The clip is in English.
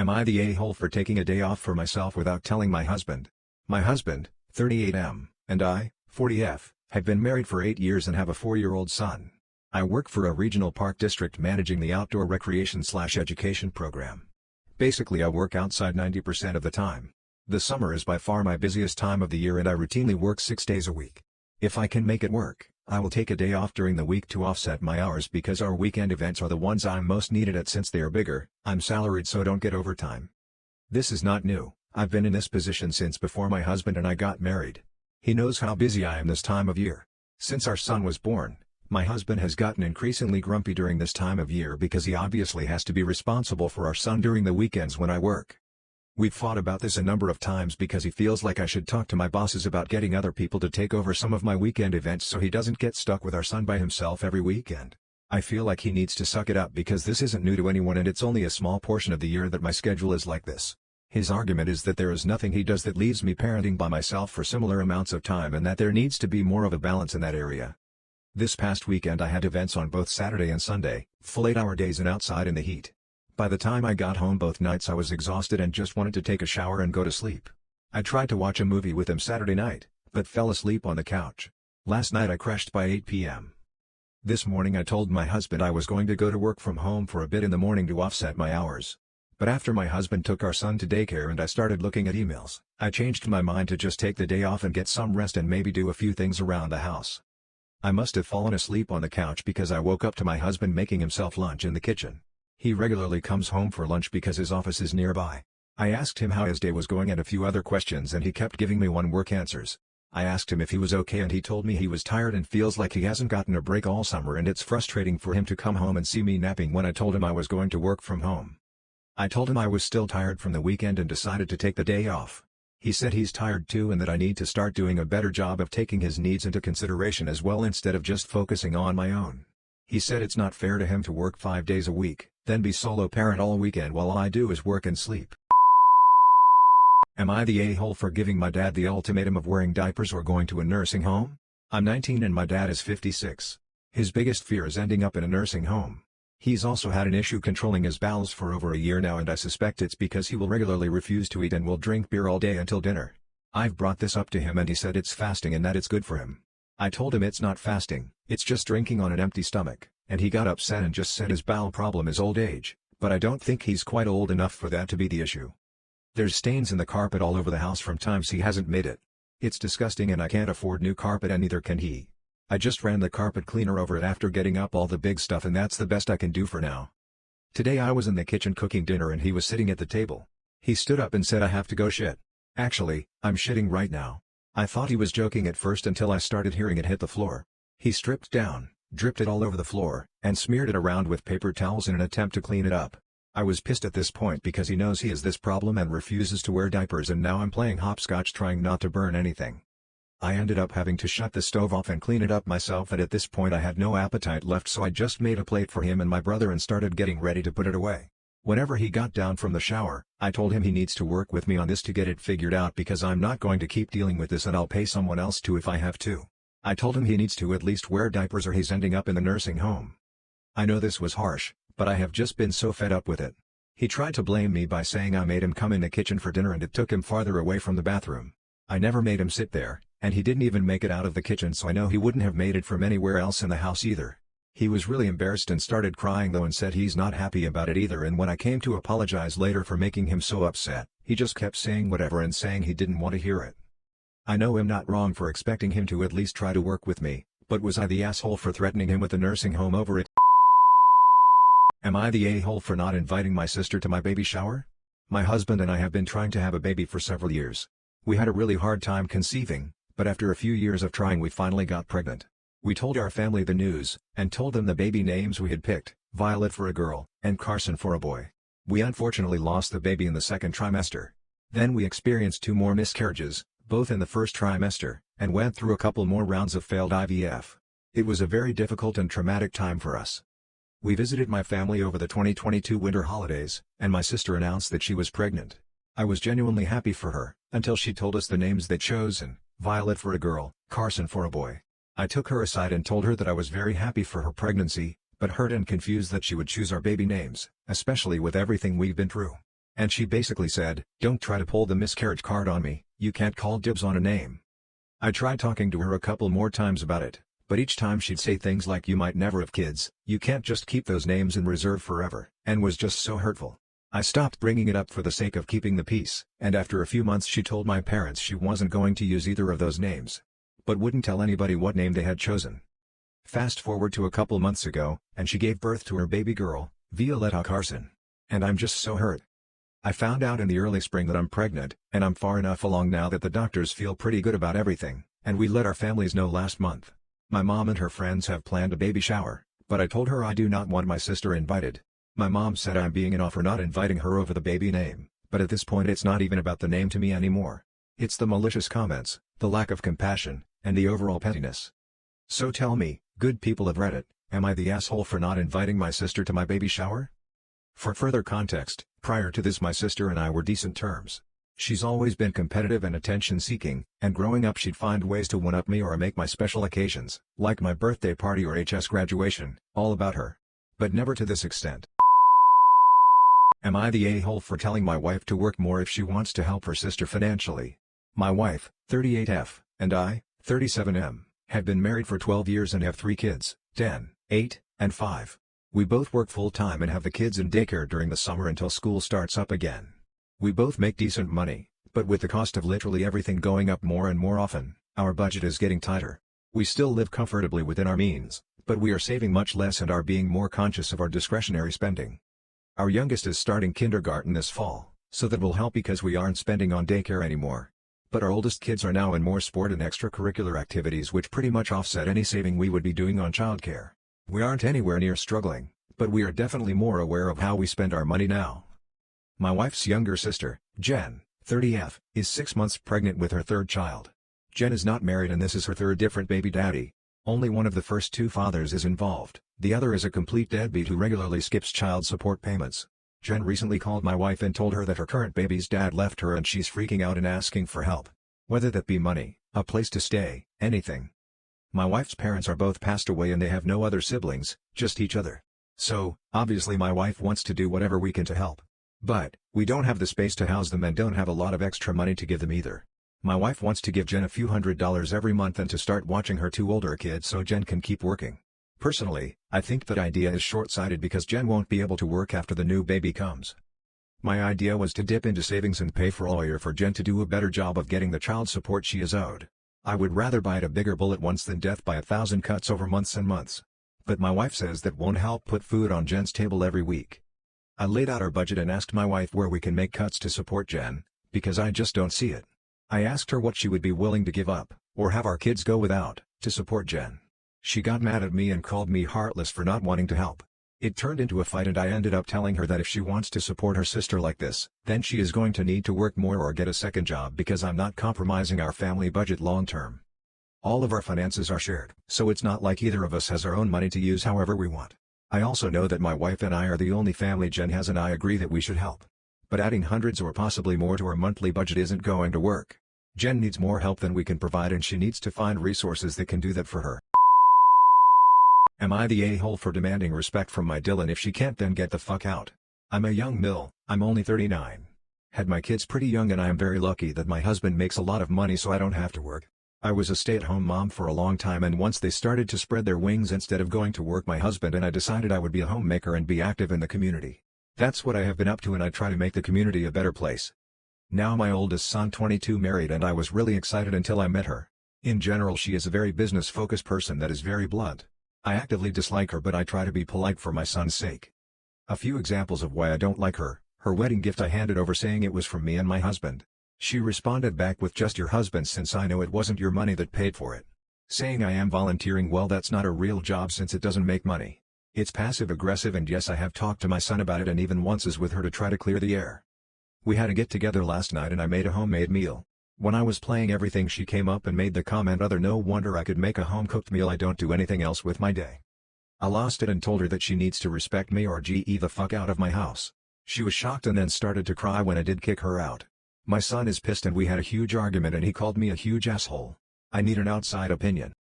Am I the a-hole for taking a day off for myself without telling my husband? My husband, 38M, and I, 40F, have been married for 8 years and have a 4-year-old son. I work for a regional park district managing the outdoor recreation/education program. Basically I work outside 90% of the time. The summer is by far my busiest time of the year and I routinely work 6 days a week. If I can make it work, I will take a day off during the week to offset my hours because our weekend events are the ones I'm most needed at since they are bigger. I'm salaried so don't get overtime. This is not new, I've been in this position since before my husband and I got married. He knows how busy I am this time of year. Since our son was born, my husband has gotten increasingly grumpy during this time of year because he obviously has to be responsible for our son during the weekends when I work. We've fought about this a number of times because he feels like I should talk to my bosses about getting other people to take over some of my weekend events so he doesn't get stuck with our son by himself every weekend. I feel like he needs to suck it up because this isn't new to anyone and it's only a small portion of the year that my schedule is like this. His argument is that there is nothing he does that leaves me parenting by myself for similar amounts of time and that there needs to be more of a balance in that area. This past weekend I had events on both Saturday and Sunday, full 8-hour days and outside in the heat. By the time I got home both nights I was exhausted and just wanted to take a shower and go to sleep. I tried to watch a movie with him Saturday night, but fell asleep on the couch. Last night I crashed by 8 p.m. This morning I told my husband I was going to go to work from home for a bit in the morning to offset my hours. But after my husband took our son to daycare and I started looking at emails, I changed my mind to just take the day off and get some rest and maybe do a few things around the house. I must have fallen asleep on the couch because I woke up to my husband making himself lunch in the kitchen. He regularly comes home for lunch because his office is nearby. I asked him how his day was going and a few other questions and he kept giving me one-word answers. I asked him if he was okay and he told me he was tired and feels like he hasn't gotten a break all summer and it's frustrating for him to come home and see me napping when I told him I was going to work from home. I told him I was still tired from the weekend and decided to take the day off. He said he's tired too and that I need to start doing a better job of taking his needs into consideration as well instead of just focusing on my own. He said it's not fair to him to work 5 days a week, then be solo parent all weekend while all I do is work and sleep. Am I the a-hole for giving my dad the ultimatum of wearing diapers or going to a nursing home? I'm 19 and my dad is 56. His biggest fear is ending up in a nursing home. He's also had an issue controlling his bowels for over a year now and I suspect it's because he will regularly refuse to eat and will drink beer all day until dinner. I've brought this up to him and he said it's fasting and that it's good for him. I told him it's not fasting, it's just drinking on an empty stomach, and he got upset and just said his bowel problem is old age, but I don't think he's quite old enough for that to be the issue. There's stains in the carpet all over the house from times he hasn't made it. It's disgusting and I can't afford new carpet and neither can he. I just ran the carpet cleaner over it after getting up all the big stuff and that's the best I can do for now. Today I was in the kitchen cooking dinner and he was sitting at the table. He stood up and said I have to go shit. Actually, I'm shitting right now. I thought he was joking at first until I started hearing it hit the floor. He stripped down, dripped it all over the floor, and smeared it around with paper towels in an attempt to clean it up. I was pissed at this point because he knows he has this problem and refuses to wear diapers and now I'm playing hopscotch trying not to burn anything. I ended up having to shut the stove off and clean it up myself and at this point I had no appetite left so I just made a plate for him and my brother and started getting ready to put it away. Whenever he got down from the shower, I told him he needs to work with me on this to get it figured out because I'm not going to keep dealing with this and I'll pay someone else to if I have to. I told him he needs to at least wear diapers or he's ending up in the nursing home. I know this was harsh, but I have just been so fed up with it. He tried to blame me by saying I made him come in the kitchen for dinner and it took him farther away from the bathroom. I never made him sit there, and he didn't even make it out of the kitchen so I know he wouldn't have made it from anywhere else in the house either. He was really embarrassed and started crying though and said he's not happy about it either and when I came to apologize later for making him so upset, he just kept saying whatever and saying he didn't want to hear it. I know I'm not wrong for expecting him to at least try to work with me, but was I the asshole for threatening him with the nursing home over it? Am I the a-hole for not inviting my sister to my baby shower? My husband and I have been trying to have a baby for several years. We had a really hard time conceiving, but after a few years of trying we finally got pregnant. We told our family the news, and told them the baby names we had picked, Violet for a girl, and Carson for a boy. We unfortunately lost the baby in the second trimester. Then we experienced 2 more miscarriages, both in the first trimester, and went through a couple more rounds of failed IVF. It was a very difficult and traumatic time for us. We visited my family over the 2022 winter holidays, and my sister announced that she was pregnant. I was genuinely happy for her, until she told us the names they'd chosen, Violet for a girl, Carson for a boy. I took her aside and told her that I was very happy for her pregnancy, but hurt and confused that she would choose our baby names, especially with everything we've been through. And she basically said, "Don't try to pull the miscarriage card on me, you can't call dibs on a name." I tried talking to her a couple more times about it, but each time she'd say things like "you might never have kids, you can't just keep those names in reserve forever," and was just so hurtful. I stopped bringing it up for the sake of keeping the peace, and after a few months she told my parents she wasn't going to use either of those names, but wouldn't tell anybody what name they had chosen. Fast forward to a couple months ago, and she gave birth to her baby girl, Violetta Carson. And I'm just so hurt. I found out in the early spring that I'm pregnant, and I'm far enough along now that the doctors feel pretty good about everything, and we let our families know last month. My mom and her friends have planned a baby shower, but I told her I do not want my sister invited. My mom said I'm being an off for not inviting her over the baby name, but at this point it's not even about the name to me anymore. It's the malicious comments, the lack of compassion, and the overall pettiness. So tell me, good people of Reddit, am I the asshole for not inviting my sister to my baby shower? For further context, prior to this my sister and I were decent terms. She's always been competitive and attention-seeking, and growing up she'd find ways to one-up me or make my special occasions, like my birthday party or HS graduation, all about her. But never to this extent. Am I the a-hole for telling my wife to work more if she wants to help her sister financially? My wife, 38F, and I, 37M, have been married for 12 years and have 3 kids, 10, 8, and 5. We both work full-time and have the kids in daycare during the summer until school starts up again. We both make decent money, but with the cost of literally everything going up more and more often, our budget is getting tighter. We still live comfortably within our means, but we are saving much less and are being more conscious of our discretionary spending. Our youngest is starting kindergarten this fall, so that will help because we aren't spending on daycare anymore. But our oldest kids are now in more sport and extracurricular activities which pretty much offset any saving we would be doing on childcare. We aren't anywhere near struggling, but we are definitely more aware of how we spend our money now. My wife's younger sister, Jen, 30F, is 6 months pregnant with her 3rd child. Jen is not married and this is her 3rd different baby daddy. Only one of the first 2 fathers is involved, the other is a complete deadbeat who regularly skips child support payments. Jen recently called my wife and told her that her current baby's dad left her and she's freaking out and asking for help. Whether that be money, a place to stay, anything. My wife's parents are both passed away and they have no other siblings, just each other. So, obviously my wife wants to do whatever we can to help. But, we don't have the space to house them and don't have a lot of extra money to give them either. My wife wants to give Jen a few $100s every month and to start watching her 2 older kids so Jen can keep working. Personally, I think that idea is short-sighted because Jen won't be able to work after the new baby comes. My idea was to dip into savings and pay for a lawyer for Jen to do a better job of getting the child support she is owed. I would rather bite a bigger bullet once than death by 1,000 cuts over months and months. But my wife says that won't help put food on Jen's table every week. I laid out our budget and asked my wife where we can make cuts to support Jen, because I just don't see it. I asked her what she would be willing to give up, or have our kids go without, to support Jen. She got mad at me and called me heartless for not wanting to help. It turned into a fight and I ended up telling her that if she wants to support her sister like this, then she is going to need to work more or get a second job because I'm not compromising our family budget long term. All of our finances are shared, so it's not like either of us has our own money to use however we want. I also know that my wife and I are the only family Jen has and I agree that we should help. But adding hundreds or possibly more to our monthly budget isn't going to work. Jen needs more help than we can provide and she needs to find resources that can do that for her. Am I the a-hole for demanding respect from my Dylan if she can't then get the fuck out? I'm a young mill, I'm only 39. Had my kids pretty young and I am very lucky that my husband makes a lot of money so I don't have to work. I was a stay-at-home mom for a long time and once they started to spread their wings instead of going to work my husband and I decided I would be a homemaker and be active in the community. That's what I have been up to and I try to make the community a better place. Now my oldest son 22 married and I was really excited until I met her. In general she is a very business-focused person that is very blunt. I actively dislike her but I try to be polite for my son's sake. A few examples of why I don't like her: her wedding gift I handed over saying it was from me and my husband. She responded back with "just your husband since I know it wasn't your money that paid for it." Saying I am volunteering, well that's not a real job since it doesn't make money. It's passive-aggressive and yes I have talked to my son about it and even once is with her to try to clear the air. We had a get-together last night and I made a homemade meal. When I was playing everything she came up and made the comment, no wonder I could make a home-cooked meal, I don't do anything else with my day. I lost it and told her that she needs to respect me or GE the fuck out of my house. She was shocked and then started to cry when I did kick her out. My son is pissed and we had a huge argument and he called me a huge asshole. I need an outside opinion.